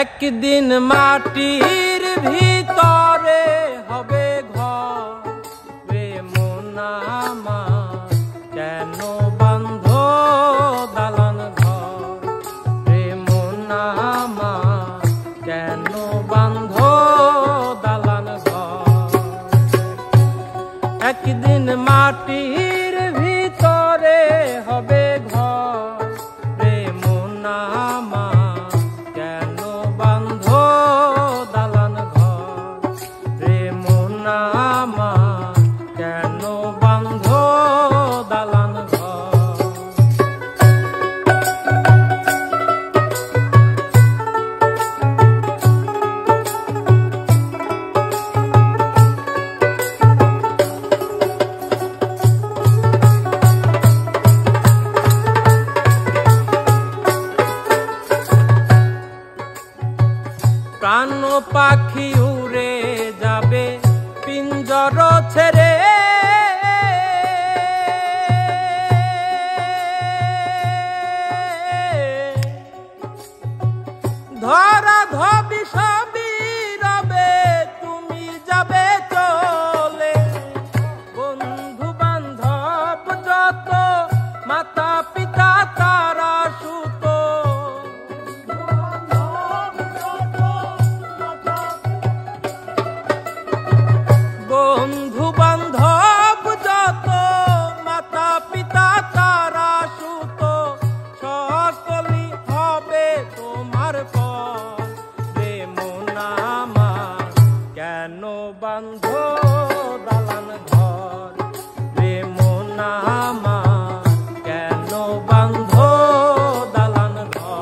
একদিন মাটির ভিতরে হবে ঘর রে মন আমার, কেন বাঁধ দালান ঘর রে মন আমার, কেন বাঁধ দালান ঘর। একদিন মাটির ভিতরে হবে ঘর রে মন আমার, কেন বাঁধ দালান ঘর রে মন আমার, কেন বাঁধ দালান ঘর। প্রাণ পাখি উড়ে যাবে পিঞ্জর ছেড়ে, ধরা ধবি সবই রবে তুমি যাবে চলে। বন্ধু বান্ধব যত মাতা পিতা তারা সুত, বন্ধু বান্ধব যত মাতা পিতা তারা সুত, সকলই হবে তোমার পর রে মন আমার, কেন বাঁধ দালান ঘর রে মন আমার, কেন বাঁধ দালান ঘর।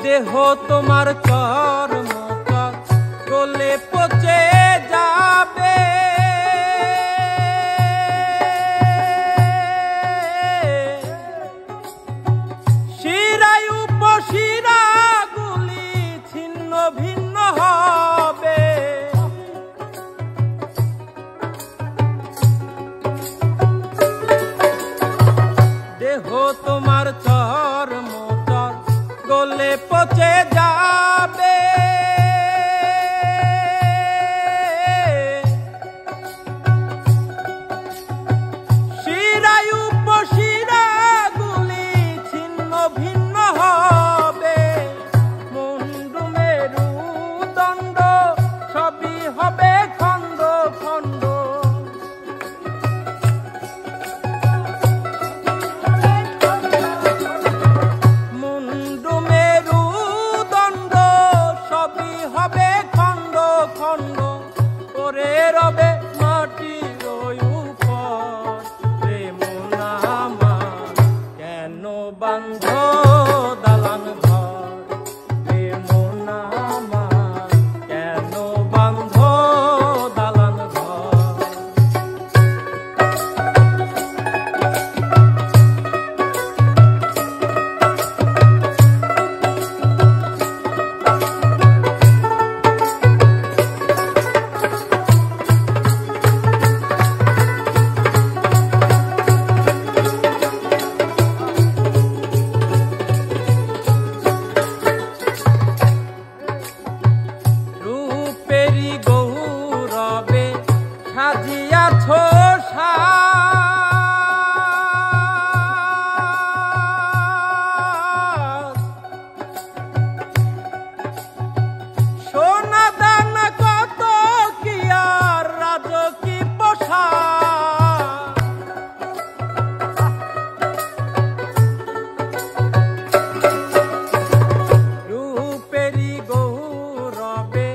দেহ তোমার চর্ম গলে পচে যাবে, শিরায় উপশিরা গুলি ছিন্ন ভিন্ন হবে। দেহ তোমার চর্ম গলে পচে যাবে, শিরায় উপশিরা গুলি ছিন্ন ভিন্ন হবে। মুন্ডু মেরু দণ্ড সবই হবে খণ্ড খণ্ড, হবে খণ্ড খণ্ড করে রবে মাটির উপর রে মন আমার, কেন বাঁধ দালান ঘর রে মন আমার, কেন বাঁধ দালান ঘর। রূপেরি গৌরবে সাজিয়াছ সাজ, সোনা দানা কত কি আর রাজকী পোশাক। রূপেরি গৌরবে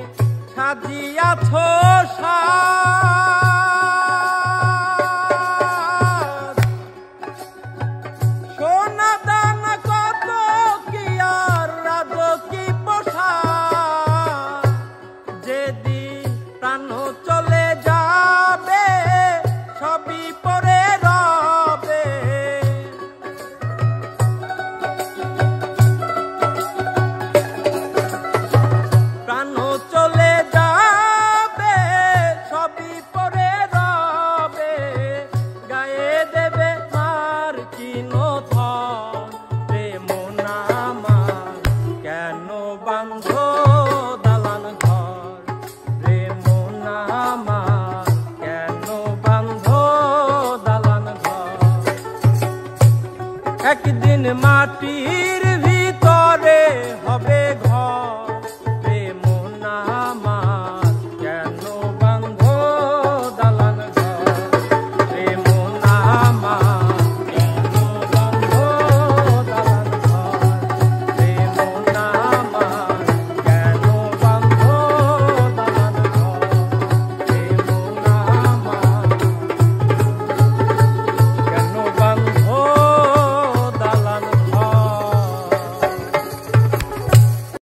সাজিয়াছ সাজ, সোনা দানা কত কি আর রাজকী পোশাক। যেদিন প্রাণ চলে